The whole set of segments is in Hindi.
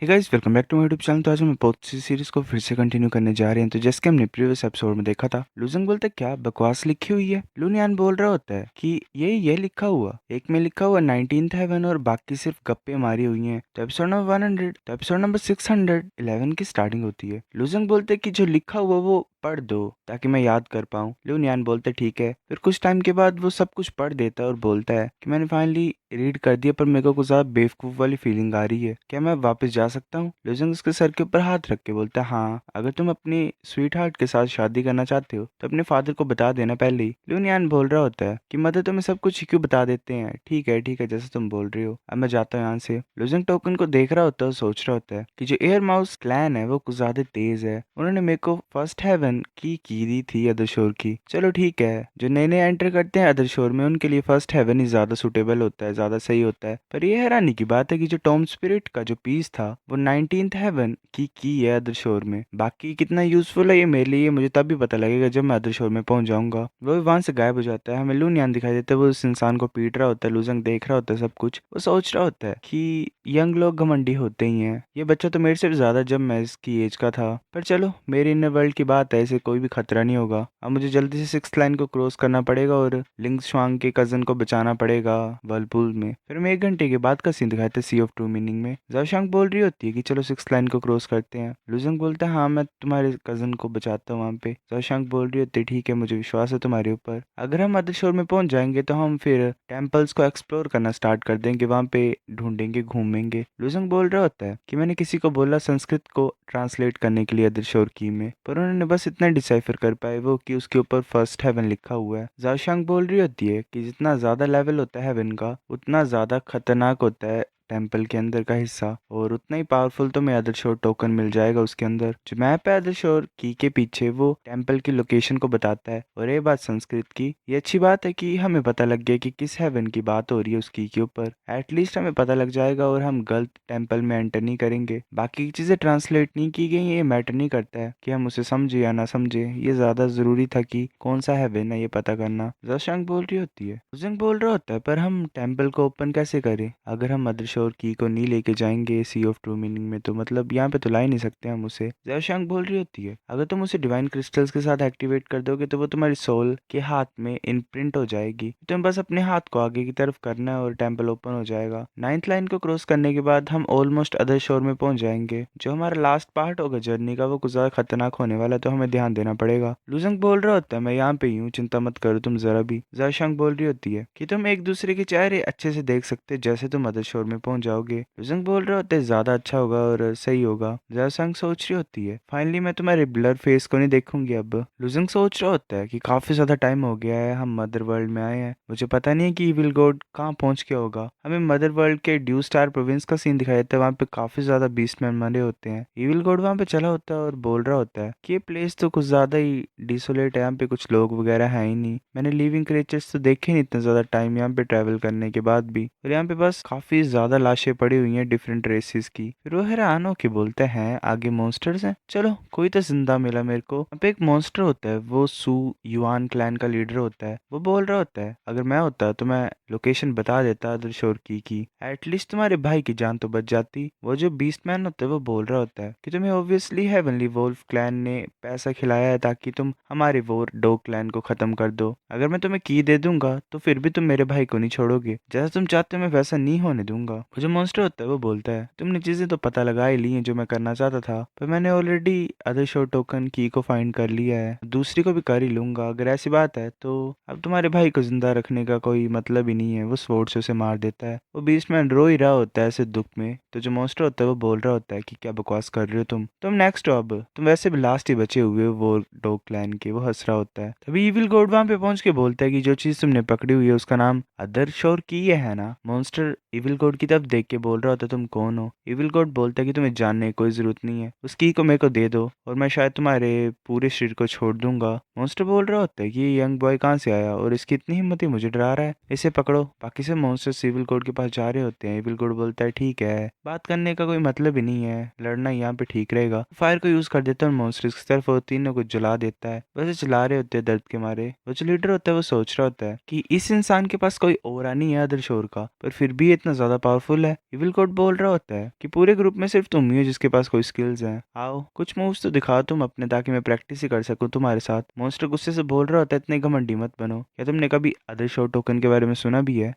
Hey guys, welcome back to my YouTube channel. तो आज हम पोथी सीरीज को फिर से कंटिन्यू करने जा रहे हैं। तो जैसे कि हमने प्रीवियस एपिसोड में देखा था, लुजंग बोलता है क्या बकवास लिखी हुई है। लुनियान बोल रहा होता है कि ये लिखा हुआ, एक में लिखा हुआ 19th हेवन और बाकी सिर्फ गप्पे मारी हुई हैं। तो एपिसोड नंबर 100, तो एपिसोड नंबर 611 की स्टार्टिंग होती है। लुजंग बोलते कि जो लिखा हुआ वो पढ़ दो ताकि मैं याद कर पाऊँ। लुनियान बोलते ठीक है। फिर कुछ टाइम के बाद वो सब कुछ पढ़ देता है और बोलता है कि मैंने फाइनली रीड कर दिया, पर मेरे को कुछ ज्यादा बेवकूफ वाली फीलिंग आ रही है। क्या मैं वापस जा सकता हूँ? लुजंग उसके सर के ऊपर हाथ रख के बोलता है हाँ, अगर तुम अपनी स्वीट हार्ट के साथ शादी करना चाहते हो तो अपने फादर को बता देना पहले ही। लुनियान बोल रहा होता है कि मदर तुम्हें सब कुछ क्यों बता देते हैं। ठीक है जैसे तुम बोल रही हो, अब मैं जाता हूँ यहाँ से। लुजंग टोकन को देख रहा होता है और सोच रहा होता है कि जो एयर माउस क्लैन है वो कुछ ज्यादा तेज है। उन्होंने मेरे को फर्स्ट हेवन की दी थी अदर शोर की। चलो ठीक है, जो नए नए एंटर करते हैं अदर शोर में उनके लिए फर्स्ट हेवन ही ज्यादा सुटेबल होता है, ज्यादा सही होता है। पर यह हैरानी की बात है कि जो टॉम स्पिरिट का जो पीस था वो 19th हेवन की है अदर शोर में। बाकी कितना यूजफुल है ये मेरे लिए मुझे तब भी पता लगेगा जब मैं अदर शोर में पहुंच जाऊंगा। वो वहां से गायब हो जाता है। हमें लूनियान दिखाई देता है, वो उस इंसान को पीट रहा होता है। लुजंग देख रहा होता है सब कुछ। वो सोच रहा होता है कि यंग लोग घमंडी होते ही हैं। ये बच्चा तो मेरे से भी ज्यादा जब मैं इसकी एज का था। पर चलो, मेरे इनर वर्ल्ड की बात है, इसे कोई भी खतरा नहीं होगा। अब मुझे जल्दी से 6th लाइन को क्रॉस करना पड़ेगा और लिंग शुआंग के कजन को बचाना पड़ेगा वर्लपूल में। फिर मैं 1 घंटे के बाद का सीन दिखाते हैं सी ऑफ ट्रू मीनिंग में। जाओशांग बोल रही होती है कि चलो 6th लाइन को क्रॉस करते हैं। लुजंग बोलता है हाँ, मैं तुम्हारे कजन को बचाता हूँ वहाँ पे। जाओशांग बोल रही होती है ठीक है, मुझे विश्वास है तुम्हारे ऊपर। अगर हम अदर शोर में पहुंच जाएंगे तो हम फिर टेम्पल्स को एक्सप्लोर करना स्टार्ट कर देंगे, वहाँ पे ढूंढेंगे, घूमेंगे। लुजंग बोल रहा होता है कि मैंने किसी को बोला संस्कृत को ट्रांसलेट करने के लिए अदर शोर की में, पर उन्होंने बस इतना डिसाइफर कर पाए वो कि उसके ऊपर फर्स्ट हेवन लिखा हुआ है। जाओशांग बोल रही होती है कि जितना ज्यादा लेवल होता है हेवन का उतना ज्यादा खतरनाक होता है टेम्पल के अंदर का हिस्सा, और उतना ही पावरफुल तो मैं अदर शोर टोकन मिल जाएगा उसके अंदर। जो मैप है अदर शोर की के पीछे वो टेम्पल की लोकेशन को बताता है। और ये बात संस्कृत की, ये अच्छी बात है कि हमें पता लग गया कि किस हेवन की बात हो रही है उस की के ऊपर। एटलीस्ट हमें पता लग जाएगा और हम गलत टेम्पल में एंटर नहीं करेंगे। बाकी की चीजें ट्रांसलेट नहीं की गई, ये मैटर नहीं करता है कि हम उसे समझे या ना समझे। ये ज्यादा जरूरी था कि कौन सा हेवन है ये पता करना। जोशांग बोल रही होती है। जोशंग बोल रहा होता है पर हम टेम्पल को ओपन कैसे करें? अगर हम मदर शोर की को नहीं लेके जाएंगे सी ऑफ ट्रू मीनिंग में तो मतलब यहाँ पे तो ला ही नहीं सकते हम उसे। जोशांग बोल रही होती है अगर तुम उसे डिवाइन क्रिस्टल्स के साथ एक्टिवेट कर दोगे तो वो तुम्हारी सोल के हाथ में इनप्रिंट हो जाएगी। तुम बस अपने हाथ को आगे की तरफ करना है और टेम्पल ओपन हो जाएगा। 9th लाइन को क्रॉस करने के बाद हम ऑलमोस्ट अदर शोर में पहुंच जाएंगे। जो हमारा लास्ट पार्ट होगा जर्नी का वो कुछ ज्यादा खतरनाक होने वाला है, तो हमें ध्यान देना पड़ेगा। लुजंग बोल रहा होता है मैं यहाँ पे ही हूँ, चिंता मत करो तुम जरा भी। जाशांग बोल रही होती है कि तुम एक दूसरे के चेहरे अच्छे से देख सकते जैसे तुम अदर शोर में पहुंच जाओगे। लुजंग बोल रहा होता है ज्यादा अच्छा होगा और सही होगा। जाशांग सोच रही होती है फाइनली मैं तुम्हारे ब्लर फेस को नहीं देखूंगी अब। लुजंग सोच रहा होता है कि काफी ज्यादा टाइम हो गया है हम मदर वर्ल्ड में आए हैं, मुझे पता नहीं है कि इविल गॉड कहाँ पहुंच गया होगा। हमें मदर वर्ल्ड के ड्यू स्टार प्रोविंस का सीन दिखाया जाता है, वहाँ पे काफी ज्यादा बीस्टमैन मरे होते हैं। इविल गॉड वहाँ पे चला होता है और बोल रहा होता है कि ये प्लेस तो कुछ ज्यादा ही डिसोलेट है, यहाँ पे कुछ लोग वगैरह है ही नहीं। मैंने लिविंग क्रिएचर्स तो देखे नहीं इतना ज्यादा टाइम यहाँ पे ट्रैवल करने के बाद भी, और यहाँ पे बस काफी ज्यादा लाशें पड़ी हुई हैं डिफरेंट रेसेस की। फिर वो हैरान होके बोलते हैं आगे मॉन्स्टर्स हैं, चलो कोई तो जिंदा मिला मेरे को। यहाँ पे एक मॉन्स्टर होता है, वो सू युआन क्लैन का लीडर होता है। वो बोल रहा होता है अगर मैं होता तो मैं लोकेशन बता देता अदर शोर की एटलीस्ट तुम्हारे भाई की जान तो बच जाती। वो जो बीस्ट मैन होता है वो बोल रहा होता है कि तुम्हें ऑब्वियसली हेवनली वोल्फ क्लैन ने पैसा खिलाया है ताकि तुम हमारे वो डॉग क्लैन को खत्म कर दो। अगर मैं तुम्हें की दे दूंगा तो फिर भी तुम मेरे भाई को नहीं छोड़ोगे, जैसा तुम चाहते हो मैं वैसा नहीं होने दूंगा। वो जो मॉन्स्टर होता है वो बोलता है तुमने चीजें तो पता लगा ही ली हैं जो मैं करना चाहता था, पर मैंने ऑलरेडी अदर शोर टोकन की को फाइंड कर लिया है, दूसरी को भी कर ही लूंगा। अगर ऐसी बात है तो अब तुम्हारे भाई को जिंदा रखने का कोई मतलब ही नहीं है। वो स्वॉर्ड से उसे मार देता है। वो बीस्टमैन रो ही रहा होता है ऐसे दुख में। तो जो मॉन्स्टर होता है वो बोल रहा होता है कि क्या बकवास कर रहे हो तुम नेक्स्ट हो, अब तुम वैसे भी लास्ट ही बचे हुए हो वो डॉग क्लैन के। वो हंस रहा होता है। तभी इविल गॉड वहां पे पहुंच के बोलता है कि जो चीज तुमने पकड़ी हुई है उसका नाम अदर शोर की है ना। मॉन्स्टर इविल गॉड की तरफ देख के बोल रहा होता है तुम कौन हो। इविल गॉड बोलता है कि तुम्हें जानने की कोई जरूरत नहीं है, उस की को मेरे को दे दो और मैं शायद तुम्हारे पूरे शरीर को छोड़ दूंगा। मॉन्स्टर बोल रहा होता है कि ये यंग बॉय कहाँ से आया और इसकी इतनी हिम्मत ही मुझे डरा रहा है, इसे पकड़ो। बाकी से मॉन्स्टर इविल गॉड के पास जा रहे होते हैं। इविल गॉड बोलता है ठीक है, बात करने का कोई मतलब ही नहीं है, लड़ना यहाँ पे ठीक रहेगा। फायर को यूज कर देता है मॉन्स्टर की तरफ और तीनों को जला देता है। वैसे चला रहे होते हैं दर्द के मारे। वो जो लीडर होता है वो सोच रहा होता है कि इस इंसान के पास कोई और नहीं है अदर शोर का, पर फिर भी इतना ज्यादा पावरफुल पावरफुल है। इविल कोड बोल रहा होता है कि पूरे ग्रुप में सिर्फ तुम ही हो जिसके पास कोई स्किल्स हैं। आओ कुछ मूव्स तो दिखाओ तुम अपने, ताकि मैं प्रैक्टिस ही कर सकूं तुम्हारे साथ। मॉन्स्टर गुस्से से बोल रहा होता है, इतने घमंडी मत बनो। क्या तुमने कभी अदर शो टोकन के बारे में सुना भी है?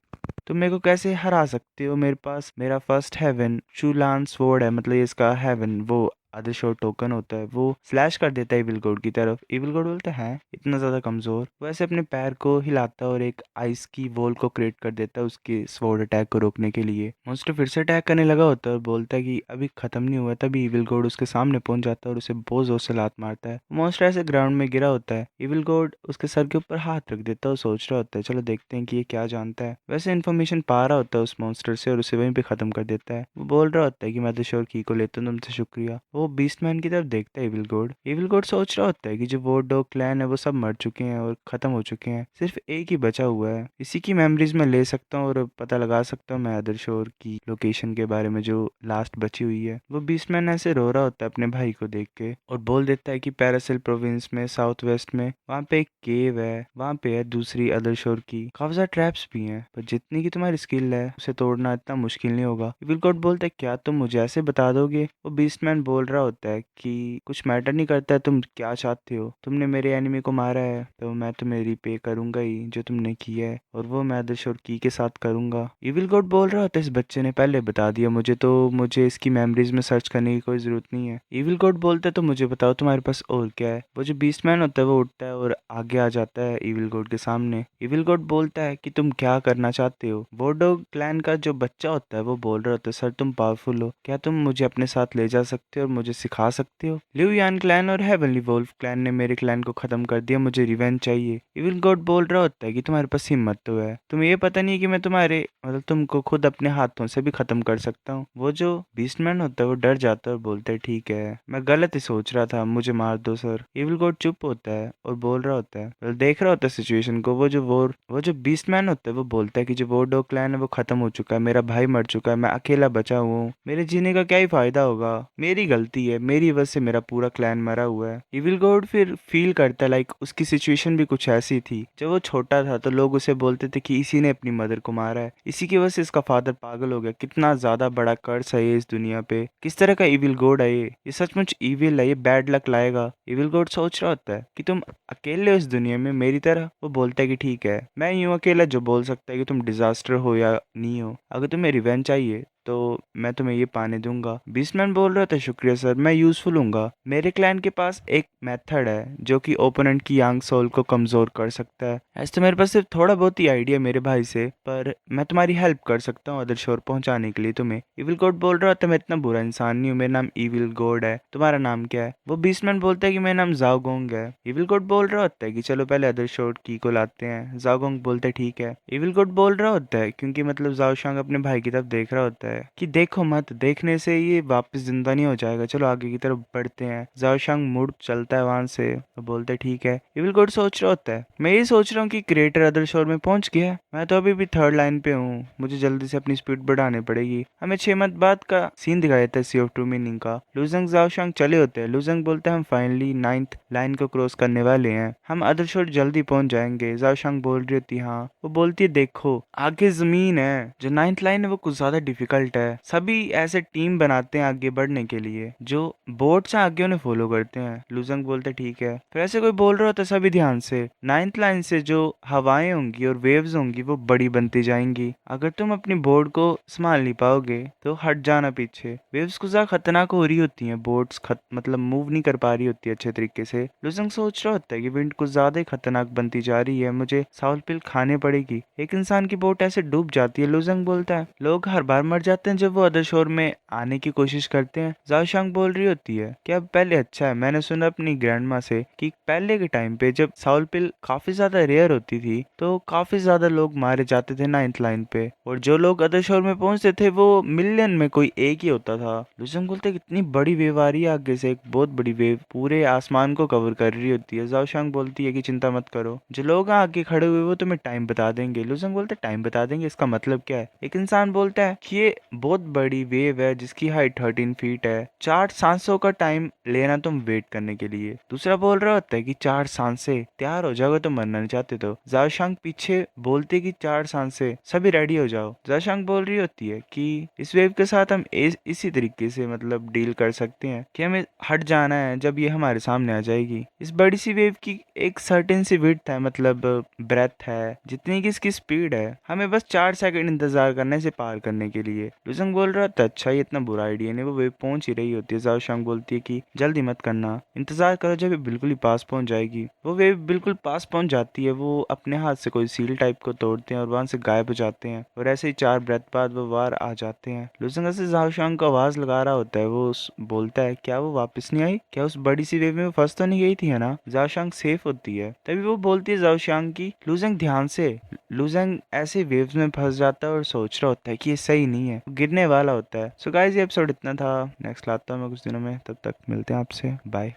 तुम मेरे को कैसे हरा सकते हो? मेरे पास मेरा फर्स्ट हेवन शूलान स्वॉर्ड है, मतलब ये इसका हेवन वो आधे शॉट टोकन होता है, वो स्लैश कर देता है इविल गॉड की तरफ। इविल गॉड बोलता है इतना ज्यादा कमजोर? वो ऐसे अपने पैर को हिलाता है और एक आइस की वॉल को क्रिएट कर देता है उसके स्वॉर्ड अटैक को रोकने के लिए। मॉन्स्टर फिर से अटैक करने लगा होता है और बोलता है कि अभी खत्म नहीं हुआ। तभी इविल गॉड उसके सामने पहुंच जाता है और उसे बहुत जोर से लात मारता है। मॉन्स्टर ऐसे ग्राउंड में गिरा होता है। इविल गॉड उसके सर के ऊपर हाथ रख देता है और सोच रहा होता है चलो देखते हैं कि ये क्या जानता है। वैसे इन्फॉर्मेशन पा रहा होता है उस मॉन्स्टर से और उसे वहीं पे खत्म कर देता है। वो बोल रहा होता है कि मैं तो श्योर की को लेता हूँ तुमसे, शुक्रिया। वो बीस्टमैन की तरफ देखता है इविल गॉड। इविल गॉड सोच रहा होता है कि जो वो डॉग क्लैन है वो सब मर चुके हैं और खत्म हो चुके हैं, सिर्फ एक ही बचा हुआ है। इसी की मेमोरीज में ले सकता हूँ और पता लगा सकता हूँ मैं अदर शोर की लोकेशन के बारे में जो लास्ट बची हुई है। वो बीस्टमैन ऐसे रो रहा होता है अपने भाई को देख के और बोल देता है कि पैरासिल प्रोविंस में साउथ वेस्ट में वहाँ पे एक केव है, वहाँ पे है दूसरी अदर शोर की काफी सारे ट्रैप्स भी हैं, पर जितनी की तुम्हारी स्किल है उसे तोड़ना इतना मुश्किल नहीं होगा। इविल गॉड बोलता है क्या तुम मुझे ऐसे बता दोगे? वो बीस्टमैन बोल रहा होता है कि कुछ मैटर नहीं करता है तुम क्या चाहते हो, तुमने मेरे एनिमी को मारा है तो मैं तुम्हें रिपे करूंगा ही जो तुमने किया है, और वो मैं अदरशोर की के साथ करूंगा। इविल गॉड बोल रहा होता है इस बच्चे ने पहले बता दिया मुझे, तो मुझे इसकी मेमोरीज में सर्च करने की कोई जरूरत नहीं है। इविल गॉड बोलता है तो मुझे बताओ तुम्हारे पास और क्या है। वो जो बीस्टमैन होता है वो उठता है और आगे आ जाता है इविल गॉड के सामने। इविल गॉड बोलता है कि तुम क्या करना चाहते हो? वोडोग क्लैन का जो बच्चा होता है वो बोल रहा होता है सर तुम पावरफुल हो, क्या तुम मुझे अपने साथ ले जा सकते हो और मुझे सिखा सकते हो? लिu यान क्लैन और हेवनली वोल्फ क्लैन ने मेरे क्लैन को खत्म कर दिया, मुझे रिवेंज चाहिए। इविल गॉड बोल रहा होता है कि तुम्हारे पास हिम्मत तो है, तुम्हें ये पता नहीं कि मैं तुम्हारे मतलब तुमको खुद अपने हाथों से भी खत्म कर सकता हूँ। वो जो बीस्टमैन होता है वो डर जाता है और बोलता है ठीक है मैं गलत ही सोच रहा था, मुझे मार दो सर। इविल गॉड चुप होता है और बोल रहा होता है मतलब देख रहा होता है सिचुएशन को। वो जो बीस्टमैन होता है वो बोलता है कि जो वोडो क्लैन है वो खत्म हो चुका है, मेरा भाई मर चुका है, मैं अकेला बचा हुआ हूँ, मेरे जीने का क्या ही फायदा होगा, मेरी गलती है, मेरी वजह से मेरा पूरा क्लैन मरा हुआ है। इविल गॉड फिर फील करता है लाइक उसकी सिचुएशन भी कुछ ऐसी थी। जब वो छोटा था तो लोग उसे बोलते थे कि इसी ने अपनी मदर को मारा है, इसी की वजह से इसका फादर पागल हो गया। कितना ज्यादा बड़ा कर्स है ये इस दुनिया पे, किस तरह का इविल गॉड है ये सचमुच इविल है, ये बैड लक लाएगा। इविल गॉड सोच रहा होता है कि तुम अकेले हो इस दुनिया में मेरी तरह। वो बोलता है कि ठीक है मैं यूं अकेला जो बोल सकता है कि तुम डिजास्टर हो या नहीं हो, अगर तुम्हें रिवेंज चाहिए तो मैं तुम्हें ये पाने दूंगा। बीस्टमैन बोल रहा था शुक्रिया सर, मैं यूजफुल हूँगा। मेरे क्लैन के पास एक मेथड है जो कि ओपोनेंट की यांग सोल को कमजोर कर सकता है। ऐसे तो मेरे पास सिर्फ थोड़ा बहुत ही आइडिया मेरे भाई से, पर मैं तुम्हारी हेल्प कर सकता हूँ अदर शोर पहुंचाने के लिए तुम्हें। इविल गॉड बोल रहा था मैं इतना बुरा इंसान नहीं हूँ, मेरा नाम इविल गॉड है, तुम्हारा नाम क्या है? वो बीस्टमैन बोलता है कि मेरा नाम जाओगोंग है। इविल गॉड बोल रहा होता है कि चलो पहले अदर शोर की को लाते हैं। जाओगोंग बोलते ठीक है। इविल गॉड बोल रहा होता है क्योंकि मतलब जाओशांग अपने भाई की तरफ देख रहा होता है कि देखो मत, देखने से ये वापस जिंदा नहीं हो जाएगा, चलो आगे की तरफ बढ़ते हैं। जाओशांग मुड़ चलता है वहां से तो बोलते ठीक है। इविल गॉड सोच रहा होता है मैं ये सोच रहा हूँ कि क्रिएटर अदर शोर में पहुंच गया है, मैं तो अभी भी थर्ड लाइन पे हूँ, मुझे जल्दी से अपनी स्पीड बढ़ानी पड़ेगी। हमें 6 मंथ बाद का सीन दिखाया जाता है सी ऑफ टू मीनिंग का। लुजंग जाओशांग चले होते हैं। लुजंग बोलता है हम फाइनली 9th लाइन को क्रॉस करने वाले हैं, हम अदर शोर जल्दी पहुंच जाएंगे। जाओशांग बोल रही होती हाँ। वो बोलती है देखो आगे जमीन है, जो 9th लाइन है वो कुछ ज्यादा डिफिकल्ट है, सभी ऐसे टीम बनाते हैं आगे बढ़ने के लिए, जो बोट्स हैं आगे उन्हें फॉलो करते हैं। लुजंग बोलते ठीक है। फिर ऐसे कोई बोल रहा होता है सभी ध्यान से, 9th लाइन से जो हवाएं होंगी और वेव्स होंगी वो बड़ी बनती जाएंगी, अगर तुम अपनी बोर्ड को संभाल नहीं पाओगे तो हट जाना पीछे। वेव्स कुछ ज्यादा खतरनाक हो रही होती हैं, बोट्स मतलब मूव नहीं कर पा रही होती है अच्छे तरीके से। लुजंग सोच रहा होता है कि विंड कुछ ज्यादा ही खतरनाक बनती जा रही है, मुझे साउल पिल खाने पड़ेगी, एक इंसान की बोट ऐसे डूब जाती है। लुजंग बोलता है लोग हर बार मर जाते हैं जब वो अदर शोर में आने की कोशिश करते हैं। जाओशांग बोल रही होती है कि अब पहले अच्छा है, मैंने सुना अपनी ग्रैंड माँ से कि पहले के टाइम पे जब साउल पिल काफी ज्यादा रेयर होती थी तो काफी ज्यादा लोग मारे जाते थे 9th लाइन पे, और जो लोग अदर शोर में पहुंचते थे वो मिलियन में कोई एक ही होता था। लुजंग बोलते कितनी बड़ी वेव आ रही है आगे से, एक बहुत बड़ी वेव पूरे आसमान को कवर कर रही होती है। जाओशांग बोलती है कि चिंता मत करो, जो लोग आगे खड़े हुए वो तुम्हें टाइम बता देंगे। लुजंग बोलते टाइम बता देंगे, इसका मतलब क्या है? एक इंसान बोलता है कि ये बहुत बड़ी वेव है जिसकी हाइट 13 फीट है। 4 सांसों का टाइम लेना तुम वेट करने के लिए। दूसरा बोल रहा होता है कि 4 सांसें तैयार हो जाओगे तो मरना नहीं चाहते तो। जाओशांग पीछे बोलते कि 4 सांसें सभी रेडी हो जाओ। जाओशांग बोल रही होती है कि इस वेव के साथ हम इसी तरीके से मतलब डील कर सकते हैं कि हमें हट जाना है जब ये हमारे सामने आ जाएगी। इस बड़ी सी वेव की एक सर्टेन सी विड्थ है, मतलब ब्रेथ है, जितनी की इसकी स्पीड है। हमें बस 4 सेकंड इंतजार करने से पार करने के लिए। लुजंग बोल रहा था अच्छा ये इतना बुरा आइडिया नहीं, वो वेव पहुंच ही रही होती है। जाओशांग बोलती है कि जल्दी मत करना, इंतजार करो, जब ये बिल्कुल ही पास पहुंच जाएगी। वो वेव बिल्कुल पास पहुंच जाती है। वो अपने हाथ से कोई सील टाइप को तोड़ते हैं और वहां से गायब हो जाते हैं, और ऐसे ही 4 ब्रेथ बाद वो बाहर आ जाते हैं। लुजंग से जाओशांग को आवाज लगा रहा होता है। वो बोलता है क्या वो वापस नहीं आई? क्या उस बड़ी सी वेव में वो फंस तो नहीं गई थी, है ना? जाओशांग सेफ होती है। तभी वो बोलती है जाओशांग की लुजंग ध्यान से। लुजंग ऐसे वेव्स में फंस जाता है और सोच रहा होता है कि ये सही नहीं है, गिरने वाला होता है। सो गाइस ये एपिसोड इतना था। नेक्स्ट लाता हूँ मैं कुछ दिनों में, तब तक मिलते हैं आपसे। बाय।